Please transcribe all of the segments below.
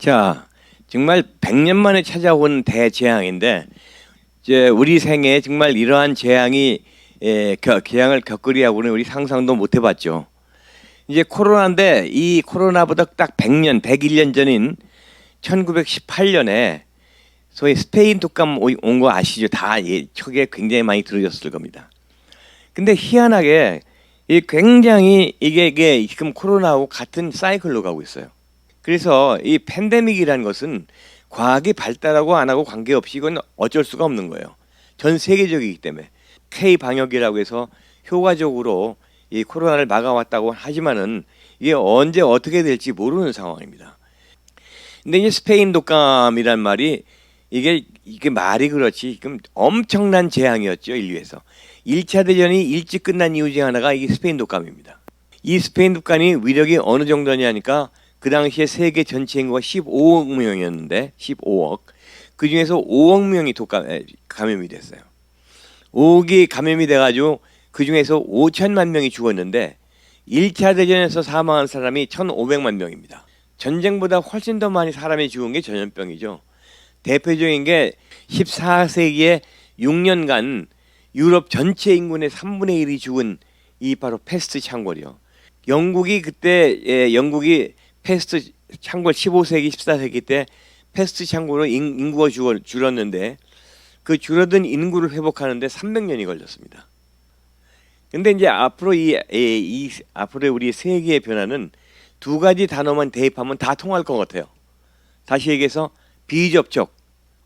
자, 정말 100년 만에 찾아온 대재앙인데 이제 우리 생에 정말 이러한 재앙이 재앙을 겪으리하고는 우리 상상도 못 해봤죠. 이제 코로나인데 이 코로나보다 딱 100년, 101년 전인 1918년에 소위 스페인 독감 온 거 아시죠? 다 척에 굉장히 많이 들으셨을 겁니다. 근데 희한하게 굉장히 이게 지금 코로나하고 같은 사이클로 가고 있어요. 그래서 이 팬데믹이라는 것은 과학이 발달하고 안 하고 관계없이 이건 어쩔 수가 없는 거예요. 전 세계적이기 때문에 K 방역이라고 해서 효과적으로 이 코로나를 막아왔다고 하지만은 이게 언제 어떻게 될지 모르는 상황입니다. 근데 이제 스페인 독감이란 말이 이게 말이 그렇지 지금 엄청난 재앙이었죠, 인류에서. 1차 대전이 일찍 끝난 이유 중 하나가 이 스페인 독감입니다. 이 스페인 독감이 위력이 어느 정도냐니까 그 당시에 세계 전체 인구가 15억 명이었는데 15억. 그 중에서 5억 명이 감염이 됐어요. 5억이 감염이 돼가지고 그 중에서 5천만 명이 죽었는데 1차 대전에서 사망한 사람이 1,500만 명입니다. 전쟁보다 훨씬 더 많이 사람이 죽은 게 전염병이죠. 대표적인 게 14세기에 6년간 유럽 전체 인구의 3분의 1이 죽은 이 바로 패스트 창궐이요. 영국이 그때 영국이 패스트 창궐 15세기 14세기 때 패스트 창궐로 인구가 줄었는데 그 줄어든 인구를 회복하는데 300년이 걸렸습니다. 근데 이제 앞으로 앞으로 우리 세계의 변화는 두 가지 단어만 대입하면 다 통할 것 같아요. 다시 얘기해서 비접촉,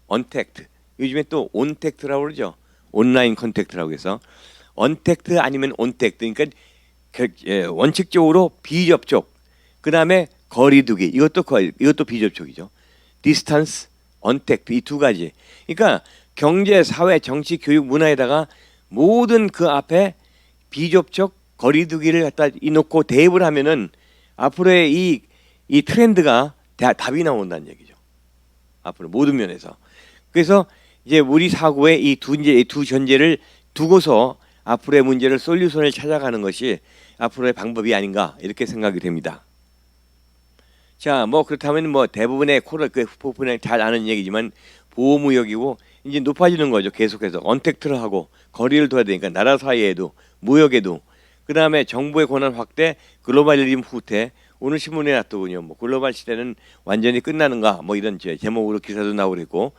언택트. 요즘에 또 온택트라고 그러죠. 온라인 컨택트라고 해서 언택트 아니면 온택트. 그러니까 원칙적으로 비접촉. 그다음에 거리두기. 이것도 비접촉이죠. 디스턴스, 언택트 이 두 가지. 그러니까 경제, 사회, 정치, 교육, 문화에다가 모든 그 앞에 비접촉, 거리두기를 갖다 놓고 대입을 하면은 앞으로의 이 트렌드가 답이 나온다는 얘기죠. 앞으로 모든 면에서. 그래서 이제 우리 사고의 이 두 전제를 두고서 앞으로의 문제를 솔루션을 찾아가는 것이 앞으로의 방법이 아닌가 이렇게 생각이 됩니다. 자, 뭐 그렇다면 뭐 대부분의 부분에 잘 아는 얘기지만 보호무역이고 이제 높아지는 거죠. 계속해서 언택트를 하고 거리를 둬야 되니까 나라 사이에도 무역에도 그다음에 정부의 권한 확대, 글로벌리즘 후퇴. 오늘 신문에 났더군요. 뭐 글로벌 시대는 완전히 끝나는가 뭐 이런 제목으로 기사도 나오고 있고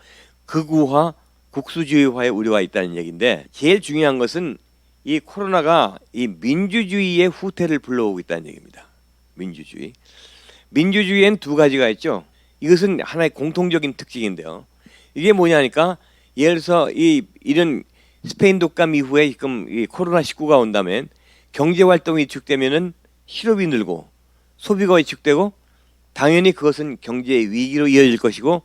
극우화, 국수주의화의 우려가 있다는 얘기인데 제일 중요한 것은 이 코로나가 이 민주주의의 후퇴를 불러오고 있다는 얘기입니다. 민주주의. 민주주의엔 두 가지가 있죠. 이것은 하나의 공통적인 특징인데요. 이게 뭐냐니까 예를 들어서 이런 스페인 독감 이후에 지금 이 코로나19가 온다면 경제 활동이 위축되면은 실업이 늘고 소비가 위축되고 당연히 그것은 경제의 위기로 이어질 것이고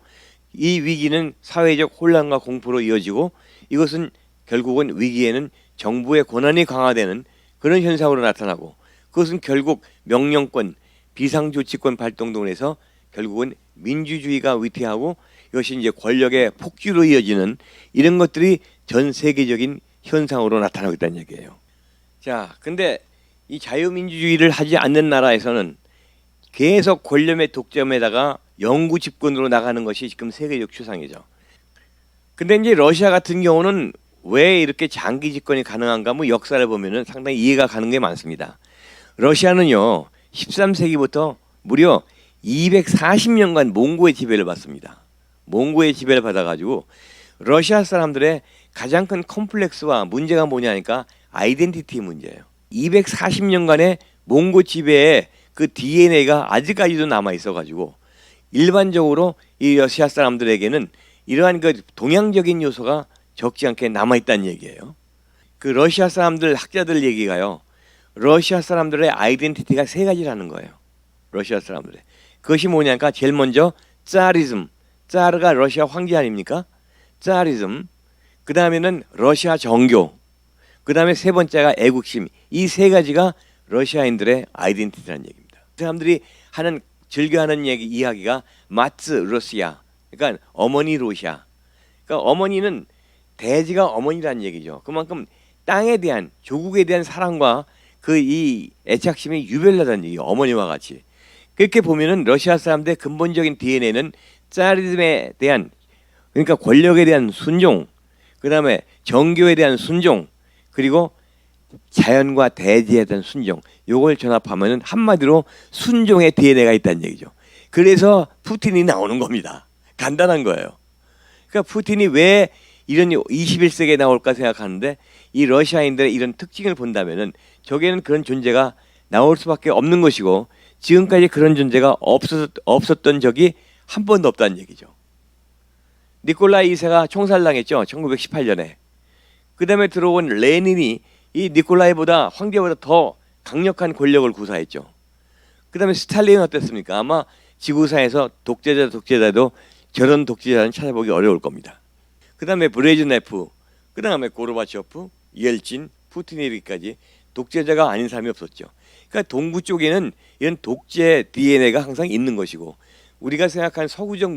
이 위기는 사회적 혼란과 공포로 이어지고 이것은 결국은 위기에는 정부의 권한이 강화되는 그런 현상으로 나타나고 그것은 결국 명령권, 비상조치권 발동 등을 해서 결국은 민주주의가 위태하고 이것이 이제 권력의 폭주로 이어지는 이런 것들이 전 세계적인 현상으로 나타나고 있다는 얘기예요. 자, 근데 이 자유민주주의를 하지 않는 나라에서는 계속 권력의 독점에다가 영구 집권으로 나가는 것이 지금 세계적 추상이죠. 근데 이제 러시아 같은 경우는 왜 이렇게 장기 집권이 가능한가? 뭐 역사를 보면은 상당히 이해가 가는 게 많습니다. 러시아는요, 13세기부터 무려 240년간 몽고의 지배를 받습니다. 몽고의 지배를 받아가지고 러시아 사람들의 가장 큰 컴플렉스와 문제가 뭐냐니까 아이덴티티 문제예요. 240년간의 몽고 지배에 그 DNA가 아직까지도 남아 있어가지고 일반적으로 이 러시아 사람들에게는 이러한 그 동양적인 요소가 적지 않게 남아 있다는 얘기예요. 그 러시아 사람들 학자들 얘기가요. 러시아 사람들의 아이덴티티가 세 가지라는 거예요. 러시아 사람들의. 그것이 뭐냐니까 제일 먼저 짜리즘. 짜르가 러시아 황제 아닙니까? 짜리즘. 그 다음에는 러시아 정교. 그 다음에 세 번째가 애국심. 이 세 가지가 러시아인들의 아이덴티티라는 얘기입니다. 사람들이 즐겨하는 이야기가 마츠 러시아. 그러니까 어머니 러시아. 그러니까 어머니는 대지가 어머니라는 얘기죠. 그만큼 땅에 대한 조국에 대한 사랑과 그 이 애착심이 유별나다는 얘기예요. 어머니와 같이. 그렇게 보면은 러시아 사람들의 근본적인 DNA는 짜리즘에 대한, 그러니까 권력에 대한 순종, 그다음에 정교에 대한 순종, 그리고 자연과 대지에 대한 순종, 요걸 전합하면은 한마디로 순종의 DNA가 있다는 얘기죠. 그래서 푸틴이 나오는 겁니다. 간단한 거예요. 그러니까 푸틴이 왜 이런 21세기에 나올까 생각하는데, 이 러시아인들의 이런 특징을 본다면은 저게는 그런 존재가 나올 수밖에 없는 것이고, 지금까지 그런 존재가 없었던 적이 한 번도 없다는 얘기죠. 니콜라이 2세가 총살당했죠. 1918년에. 그 다음에 들어온 레닌이 이 니콜라이보다, 황제보다 더 강력한 권력을 구사했죠. 그 다음에 스탈린은 어땠습니까? 아마 지구상에서 독재자도 저런 독재자는 찾아보기 어려울 겁니다. 그 다음에 브레즈네프, 그 다음에 고르바초프, 옐친, 푸틴에 이르기까지 독재자가 아닌 사람이 없었죠. 그러니까 동구 쪽에는 이런 독재 DNA가 항상 있는 것이고, 우리가 생각하는 서구적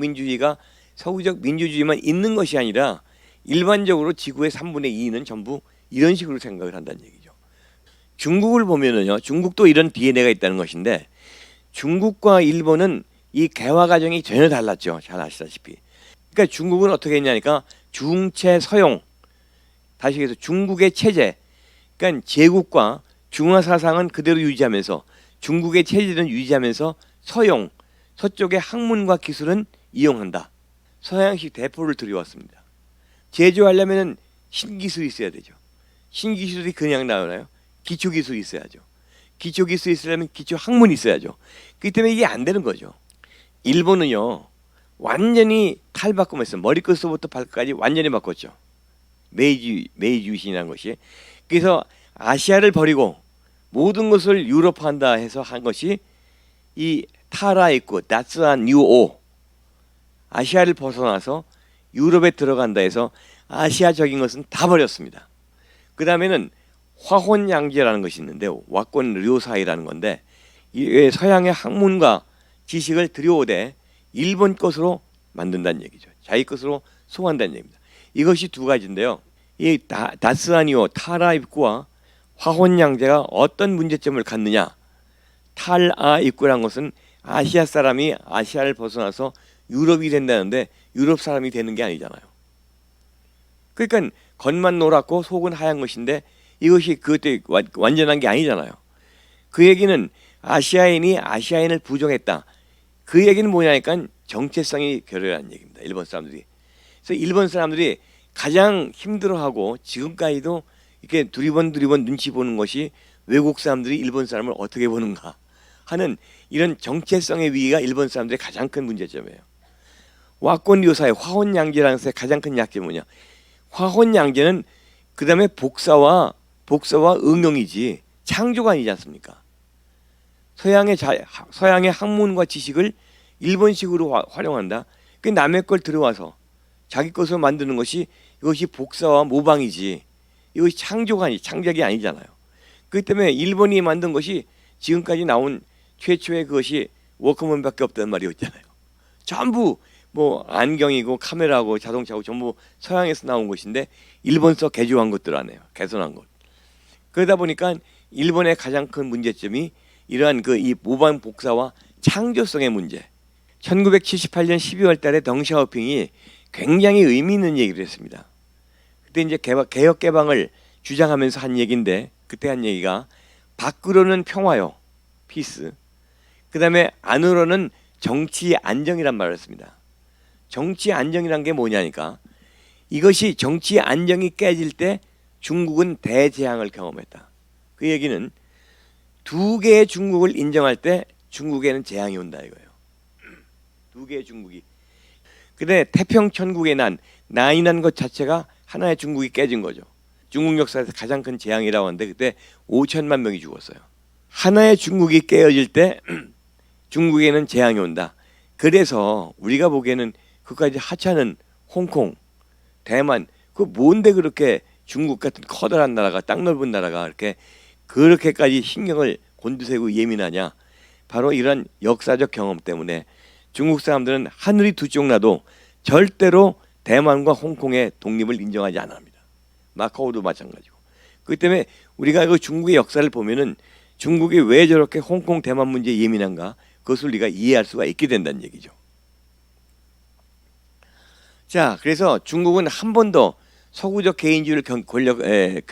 민주주의만 있는 것이 아니라 일반적으로 지구의 3분의 2는 전부 이런 식으로 생각을 한다는 얘기죠. 중국을 보면은요, 중국도 이런 DNA가 있다는 것인데, 중국과 일본은 이 개화 과정이 전혀 달랐죠. 잘 아시다시피. 그러니까 중국은 어떻게 했냐니까 중체 서용, 다시 해서 중국의 체제, 그러니까 제국과 중화 사상은 그대로 유지하면서 중국의 체제는 유지하면서 서용, 서쪽의 학문과 기술은 이용한다. 서양식 대포를 들여왔습니다. 제조하려면 신기술이 있어야 되죠. 신기술이 그냥 나오나요? 기초기술이 있어야죠. 기초기술이 있으려면 기초학문이 있어야죠. 그렇기 때문에 이게 안 되는 거죠. 일본은요, 완전히 탈바꿈했어요. 머리끝부터 발끝까지 완전히 바꿨죠. 메이지 유신이라는 것이. 그래서 아시아를 버리고 모든 것을 유럽화한다 해서 한 것이 이 타라 입구, 다츠안 뉴오, 아시아를 벗어나서 유럽에 들어간다 해서 아시아적인 것은 다 버렸습니다. 그 다음에는 화혼양제라는 것이 있는데, 와권 료사이라는 건데, 이 서양의 학문과 지식을 들여오되 일본 것으로 만든다는 얘기죠. 자기 것으로 소화한다는 얘기입니다. 이것이 두 가지인데요. 이 다스아니오 타라 입구와 화혼양제가 어떤 문제점을 갖느냐? 탈아 입구란 것은 아시아 사람이 아시아를 벗어나서 유럽이 된다는데 유럽 사람이 되는 게 아니잖아요. 그러니까 겉만 노랗고 속은 하얀 것인데 이것이 그때 완전한 게 아니잖아요. 그 얘기는 아시아인이 아시아인을 부정했다. 그 얘기는 뭐냐니까 정체성이 결여라는 얘기입니다. 일본 사람들이. 그래서 일본 사람들이 가장 힘들어하고 지금까지도 이렇게 두리번 눈치 보는 것이 외국 사람들이 일본 사람을 어떻게 보는가 하는 이런 정체성의 위기가 일본 사람들의 가장 큰 문제점이에요. 와권 요사의 화혼양제라는 것의 가장 큰 약점이 뭐냐? 화혼양제는 그 다음에 복사와 응용이지 창조가 아니지 않습니까? 서양의 학문과 지식을 일본식으로 활용한다. 그 남의 걸 들어와서 자기 것으로 만드는 것이, 이것이 복사와 모방이지 이것이 창작이 아니잖아요. 그렇기 때문에 일본이 만든 것이 지금까지 나온 최초의 그것이 워크맨밖에 없다는 말이 있잖아요. 전부 뭐 안경이고 카메라고 자동차고 전부 서양에서 나온 것인데 일본서 개조한 것들 아니에요. 개선한 것. 그러다 보니까 일본의 가장 큰 문제점이 이러한 이 모방 복사와 창조성의 문제. 1978년 12월 달에 덩샤오핑이 굉장히 의미 있는 얘기를 했습니다. 그때 이제 개혁 개방을 주장하면서 한 얘기인데, 그때 한 얘기가 밖으로는 평화요, 피스. 그 다음에 안으로는 정치 안정이란 말을 했습니다. 정치 안정이란 게 뭐냐니까, 이것이 정치 안정이 깨질 때 중국은 대재앙을 경험했다. 그 얘기는 두 개의 중국을 인정할 때 중국에는 재앙이 온다 이거예요. 두 개의 중국이. 근데 태평천국의 난이란 것 자체가 하나의 중국이 깨진 거죠. 중국 역사에서 가장 큰 재앙이라고 하는데 그때 5천만 명이 죽었어요. 하나의 중국이 깨어질 때 중국에는 재앙이 온다. 그래서 우리가 보기에는 그까지 하찮은 홍콩, 대만, 그 뭔데 그렇게 중국 같은 커다란 나라가, 땅 넓은 나라가 그렇게까지 신경을 곤두세우고 예민하냐? 바로 이런 역사적 경험 때문에 중국 사람들은 하늘이 두 쪽 나도 절대로 대만과 홍콩의 독립을 인정하지 않아 합니다. 마카오도 마찬가지고. 그렇기 때문에 우리가 그 중국의 역사를 보면은 중국이 왜 저렇게 홍콩, 대만 문제에 예민한가? 그것을 우리가 이해할 수가 있게 된다는 얘기죠. 자, 그래서 중국은 한 번도 서구적 개인주의를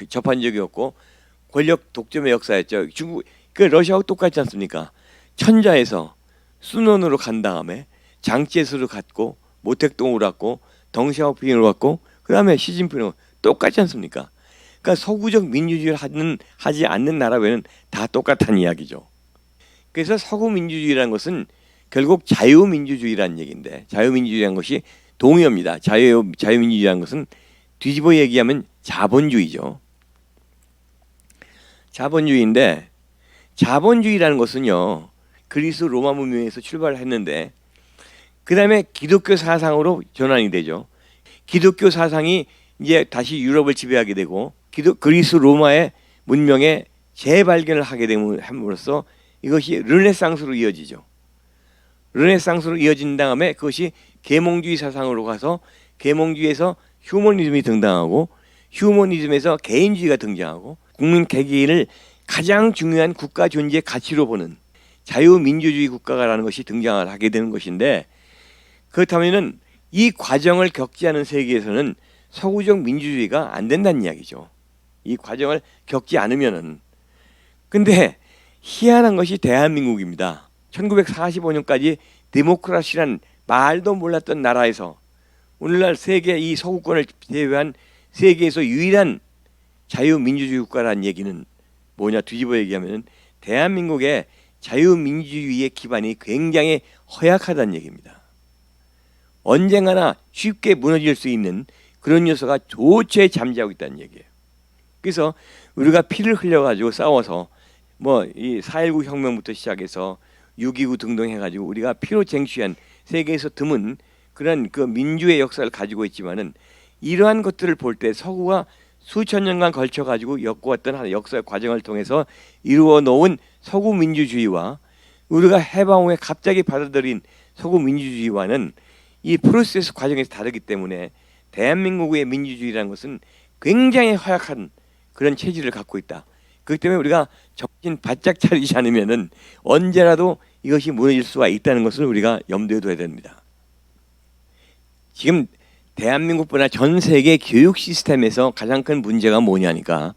접한 적이 없고 권력 독점의 역사였죠. 중국 그 러시아하고 똑같지 않습니까? 천자에서 순원으로 간 다음에 장제스로 갔고 모택동으로 갔고 덩샤오핑으로 갔고 그다음에 시진핑으로 똑같지 않습니까? 그러니까 서구적 민주주의를 하지 않는 나라 외에는 다 똑같다는 이야기죠. 그래서 서구 민주주의라는 것은 결국 자유민주주의라는 얘기인데 자유민주주의라는 것이 동의어입니다. 자유민주주의라는 것은 뒤집어 얘기하면 자본주의죠. 자본주의인데 자본주의라는 것은요 그리스 로마 문명에서 출발했는데 그 다음에 기독교 사상으로 전환이 되죠. 기독교 사상이 이제 다시 유럽을 지배하게 되고 그리스 로마의 문명의 재발견을 하게 됨으로써 이것이 르네상스로 이어지죠. 르네상스로 이어진 다음에 그것이 계몽주의 사상으로 가서 계몽주의에서 휴머니즘이 등장하고 휴머니즘에서 개인주의가 등장하고 국민 개개인을 가장 중요한 국가 존재 가치로 보는 자유민주주의 국가라는 것이 등장을 하게 되는 것인데 그렇다면은 이 과정을 겪지 않은 세계에서는 서구적 민주주의가 안 된다는 이야기죠. 이 과정을 겪지 않으면은. 근데 희한한 것이 대한민국입니다. 1945년까지 데모크라시란 말도 몰랐던 나라에서 오늘날 세계 이 서구권을 제외한 세계에서 유일한 자유민주주의 국가라는 얘기는 뭐냐 뒤집어 얘기하면 대한민국의 자유민주주의의 기반이 굉장히 허약하다는 얘기입니다. 언젠가나 쉽게 무너질 수 있는 그런 요소가 도처에 잠재하고 있다는 얘기예요. 그래서 우리가 피를 흘려가지고 싸워서 뭐 이 4.19 혁명부터 시작해서 6.29 등등 해가지고 우리가 피로 쟁취한 세계에서 드문 그런 그 민주의 역사를 가지고 있지만은 이러한 것들을 볼 때 서구가 수천 년간 걸쳐가지고 엮어왔던 한 역사의 과정을 통해서 이루어 놓은 서구 민주주의와 우리가 해방 후에 갑자기 받아들인 서구 민주주의와는 이 프로세스 과정에서 다르기 때문에 대한민국의 민주주의라는 것은 굉장히 허약한 그런 체질을 갖고 있다. 그렇기 때문에 우리가 정신 바짝 차리지 않으면은 언제라도 이것이 무너질 수가 있다는 것을 우리가 염두에 둬야 됩니다. 지금 대한민국보다 전 세계 교육 시스템에서 가장 큰 문제가 뭐냐니까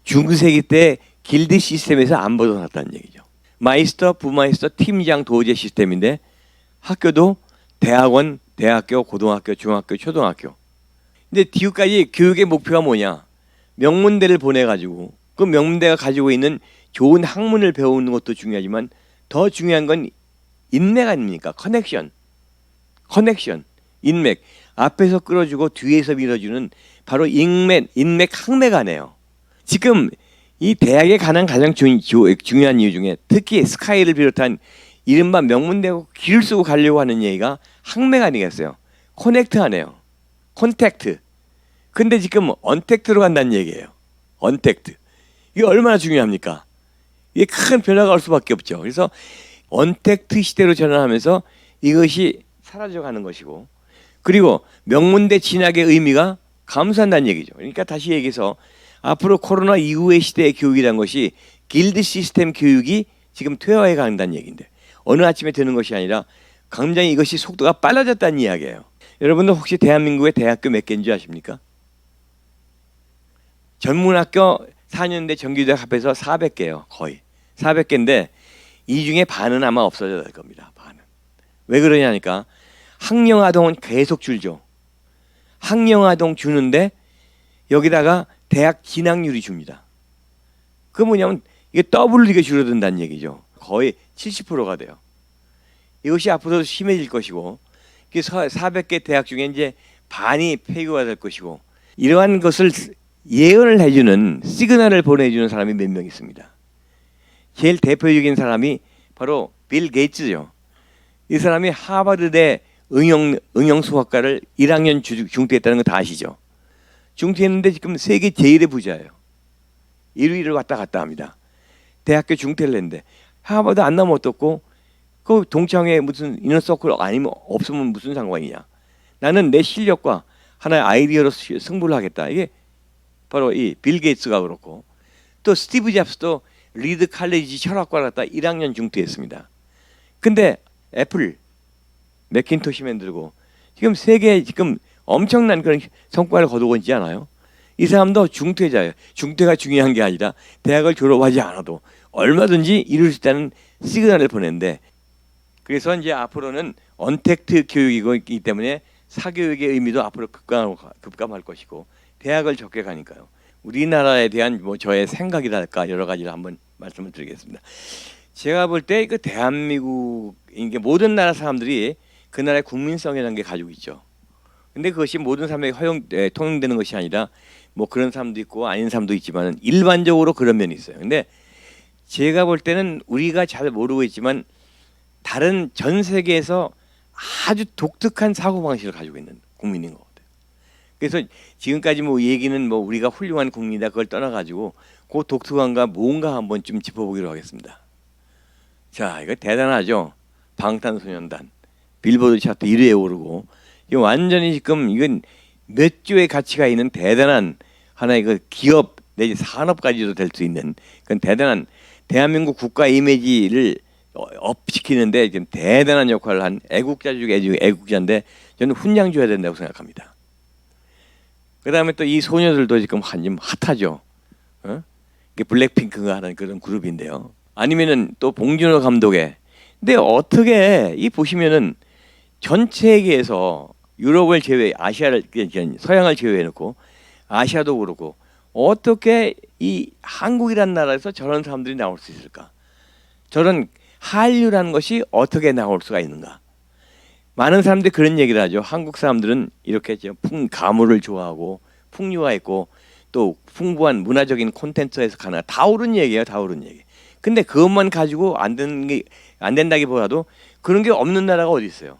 중세기 때 길드 시스템에서 안 벗어났다는 얘기죠. 마이스터, 부마이스터, 팀장, 도제 시스템인데 학교도 대학원, 대학교, 고등학교, 중학교, 초등학교. 근데 뒤까지 교육의 목표가 뭐냐? 명문대를 보내가지고 그 명문대가 가지고 있는 좋은 학문을 배우는 것도 중요하지만 더 중요한 건 인맥 아닙니까? 커넥션, 인맥. 앞에서 끌어주고 뒤에서 밀어주는 바로 인맥 항맥아네요. 지금 이 대학에 가는 가장 중요한 이유 중에 특히 스카이를 비롯한 이른바 명문대고 길을 쓰고 가려고 하는 얘기가 항맥 아니겠어요? 커넥트하네요. 콘택트. 근데 지금 언택트로 간다는 얘기예요. 언택트. 이게 얼마나 중요합니까? 이게 큰 변화가 올 수밖에 없죠. 그래서 언택트 시대로 전환하면서 이것이 사라져가는 것이고 그리고 명문대 진학의 의미가 감소한다는 얘기죠. 그러니까 다시 얘기해서 앞으로 코로나 이후의 시대의 교육이라는 것이 길드 시스템 교육이 지금 퇴화해 간다는 얘기인데 어느 아침에 되는 것이 아니라 굉장히 이것이 속도가 빨라졌다는 이야기예요. 여러분들 혹시 대한민국의 대학교 몇 개인지 아십니까? 전문학교 4년대 정규대학 합해서 400개예요. 거의 400개인데 이 중에 반은 아마 없어져야 될 겁니다. 반은. 왜 그러냐니까 학령아동은 계속 줄죠. 학령아동 주는데 여기다가 대학 진학률이 줍니다. 그 뭐냐면 이게 더블로 이게 줄어든다는 얘기죠. 거의 70%가 돼요. 이것이 앞으로 심해질 것이고 400개 대학 중에 이제 반이 폐교가 될 것이고 이러한 것을 예언을 해주는 시그널을 보내주는 사람이 몇 명 있습니다. 제일 대표적인 사람이 바로 빌 게이츠죠. 이 사람이 하버드대 응용수학과를 1학년 중퇴했다는 거 다 아시죠? 중퇴했는데 지금 세계 제일의 부자예요. 1위를 왔다 갔다 합니다. 대학교 중퇴를 했는데 하버드 안 나면 어떻고 그 동창회 무슨 이너서클 아니면 없으면 무슨 상관이냐. 나는 내 실력과 하나의 아이디어로 승부를 하겠다. 이게 바로 이 빌 게이츠가 그렇고 또 스티브 잡스도 리드 칼리지 철학과를 갔다 1학년 중퇴했습니다. 근데 애플 맥킨토시 만들고 지금 세계 지금 엄청난 그런 성과를 거두고 있지 않아요? 이 사람도 중퇴자예요. 중퇴가 중요한 게 아니라 대학을 졸업하지 않아도 얼마든지 이룰 수 있다는 시그널을 보낸데, 그래서 이제 앞으로는 언택트 교육이기 때문에 사교육의 의미도 앞으로 급감할 것이고 대학을 적게 가니까요. 우리나라에 대한 뭐 저의 생각이랄까 여러 가지를 한번 말씀을 드리겠습니다. 제가 볼 때 그 대한민국 이게 모든 나라 사람들이 그 나라의 국민성이라는 게 가지고 있죠. 근데 그것이 모든 사람에게 통용되는 것이 아니라 뭐 그런 사람도 있고 아닌 사람도 있지만 일반적으로 그런 면이 있어요. 근데 제가 볼 때는 우리가 잘 모르고 있지만 다른 전 세계에서 아주 독특한 사고방식을 가지고 있는 국민인 것 같아요. 그래서 지금까지 뭐 얘기는 뭐 우리가 훌륭한 국민이다 그걸 떠나가지고 그 독특한가 뭔가 한번 좀 짚어보기로 하겠습니다. 자, 이거 대단하죠. 방탄소년단 빌보드 차트 1위에 오르고 이거 완전히 지금 이건 몇 조의 가치가 있는 대단한 하나의 그 기업 내지 산업까지도 될 수 있는 그런 대단한 대한민국 국가 이미지를 업시키는데 지금 대단한 역할을 한 애국자 중 애국자인데 저는 훈장 줘야 된다고 생각합니다. 그 다음에 또 이 소녀들도 지금 한좀 핫하죠. 이게 블랙핑크가 하는 그런 그룹인데요. 아니면은 또 봉준호 감독의, 근데 어떻게 이 보시면은 전 세계에서 유럽을 제외, 아시아를 서양을 제외해놓고 아시아도 그렇고 어떻게 이 한국이라는 나라에서 저런 사람들이 나올 수 있을까? 저런 한류라는 것이 어떻게 나올 수가 있는가? 많은 사람들이 그런 얘기를 하죠. 한국 사람들은 이렇게 가물을 좋아하고 풍류가 있고 또 풍부한 문화적인 콘텐츠에서 가나 다 옳은 얘기예요. 다 옳은 얘기. 근데 그것만 가지고 안 된다기보다도 그런 게 없는 나라가 어디 있어요?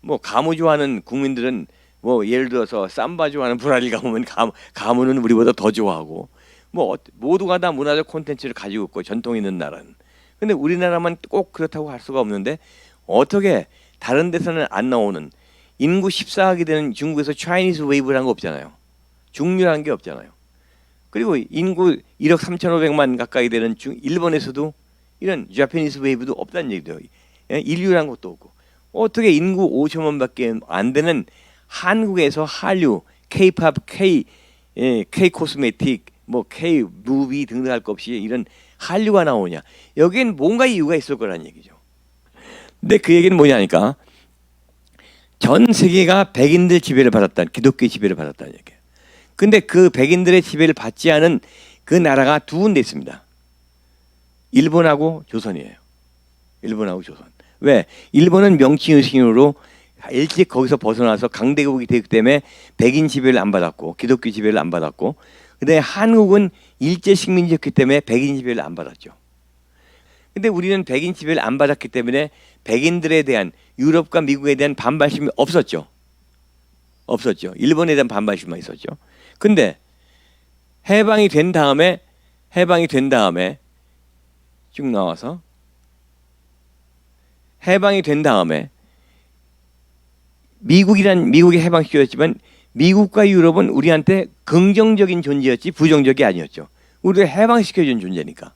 뭐 가무 좋아하는 국민들은 뭐 예를 들어서 삼바 좋아하는 브라질 가보면 가무는 우리보다 더 좋아하고 뭐 모두가 다 문화적 콘텐츠를 가지고 있고 전통 있는 나라는. 근데 우리나라만 꼭 그렇다고 할 수가 없는데 어떻게 다른 데서는 안 나오는 인구 14억이 되는 중국에서 차이니즈 웨이브라는 거 없잖아요. 중류라는 게 없잖아요. 그리고 인구 1억 3,500만 가까이 되는 일본에서도 이런 자파니즈 웨이브도 없다는 얘기죠. 인류라는 것도 없고 어떻게 인구 5천만밖에 안 되는 한국에서 한류, K-팝, K-코스메틱, 뭐 K-무비 등등 할 것 없이 이런 한류가 나오냐? 여기엔 뭔가 이유가 있을 거란 얘기죠. 근데 그 얘기는 뭐냐니까 전 세계가 백인들 지배를 받았다, 기독교 지배를 받았다는 얘기예요. 근데 그 백인들의 지배를 받지 않은 그 나라가 두 군데 있습니다. 일본하고 조선이에요. 일본하고 조선. 왜? 일본은 명칭의식으로 일찍 거기서 벗어나서 강대국이 되기 때문에 백인 지배를 안 받았고 기독교 지배를 안 받았고, 근데 한국은 일제 식민지였기 때문에 백인 지배를 안 받았죠. 근데 우리는 백인 지배를 안 받았기 때문에 백인들에 대한 유럽과 미국에 대한 반발심이 없었죠. 없었죠. 일본에 대한 반발심만 있었죠. 근데 해방이 된 다음에 쭉 나와서 해방이 된 다음에 미국이 해방시켰지만 미국과 유럽은 우리한테 긍정적인 존재였지 부정적이 아니었죠. 우리가 해방시켜준 존재니까.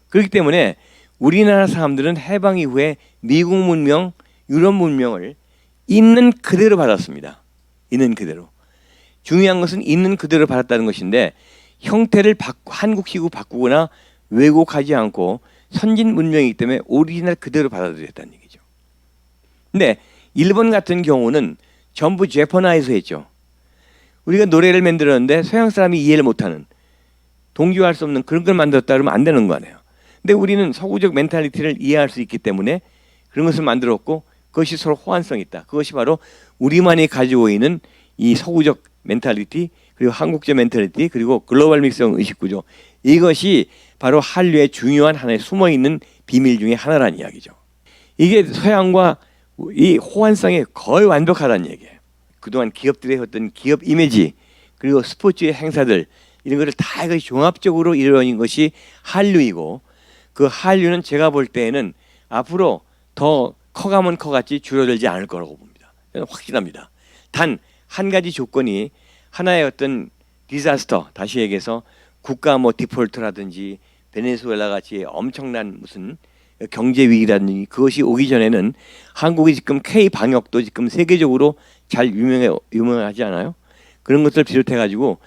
그렇기 때문에 우리나라 사람들은 해방 이후에 미국 문명, 유럽 문명을 있는 그대로 받았습니다. 있는 그대로. 중요한 것은 있는 그대로 받았다는 것인데 형태를 한국식으로 바꾸거나 왜곡하지 않고 선진 문명이기 때문에 오리지널 그대로 받아들였다는 얘기죠. 근데 일본 같은 경우는 전부 재퍼나이즈 했죠. 우리가 노래를 만들었는데 서양 사람이 이해를 못하는, 동조할 수 없는 그런 걸 만들었다 그러면 안 되는 거 아니에요. 근데 우리는 서구적 멘탈리티를 이해할 수 있기 때문에 그런 것을 만들었고 그것이 서로 호환성이 있다. 그것이 바로 우리만이 가지고 있는 이 서구적 멘탈리티, 그리고 한국적 멘탈리티, 그리고 글로벌 믹스형 의식구조, 이것이 바로 한류의 중요한 하나의 숨어있는 비밀 중에 하나라는 이야기죠. 이게 서양과 이 호환성이 거의 완벽하다는 얘기예요. 그동안 기업들의 어떤 기업 이미지, 그리고 스포츠의 행사들, 이런 것을 다 이것이 종합적으로 이루어진 것이 한류이고, 그 한류는 제가 볼 때에는 앞으로 더 커가면 커갔지 줄어들지 않을 거라고 봅니다. 저는 확실합니다. 단 한 가지 조건이, 하나의 어떤 디자스터, 다시 얘기해서 국가 뭐 디폴트라든지 베네수엘라 같이 엄청난 무슨 경제 위기라든지 그것이 오기 전에는 한국이 지금 K 방역도 지금 세계적으로 잘 유명하지 않아요? 그런 것들 비롯해 가지고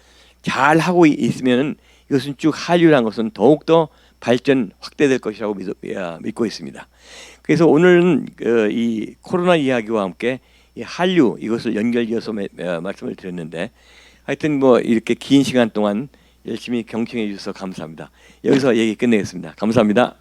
잘 하고 있으면은 이것은 쭉 한류란 것은 더욱 더 발전 확대될 것이라고 믿고 있습니다. 그래서 오늘은 이 코로나 이야기와 함께 이 한류 이것을 연결지어서 말씀을 드렸는데 하여튼 뭐 이렇게 긴 시간 동안 열심히 경청해 주셔서 감사합니다. 여기서 얘기 끝내겠습니다. 감사합니다.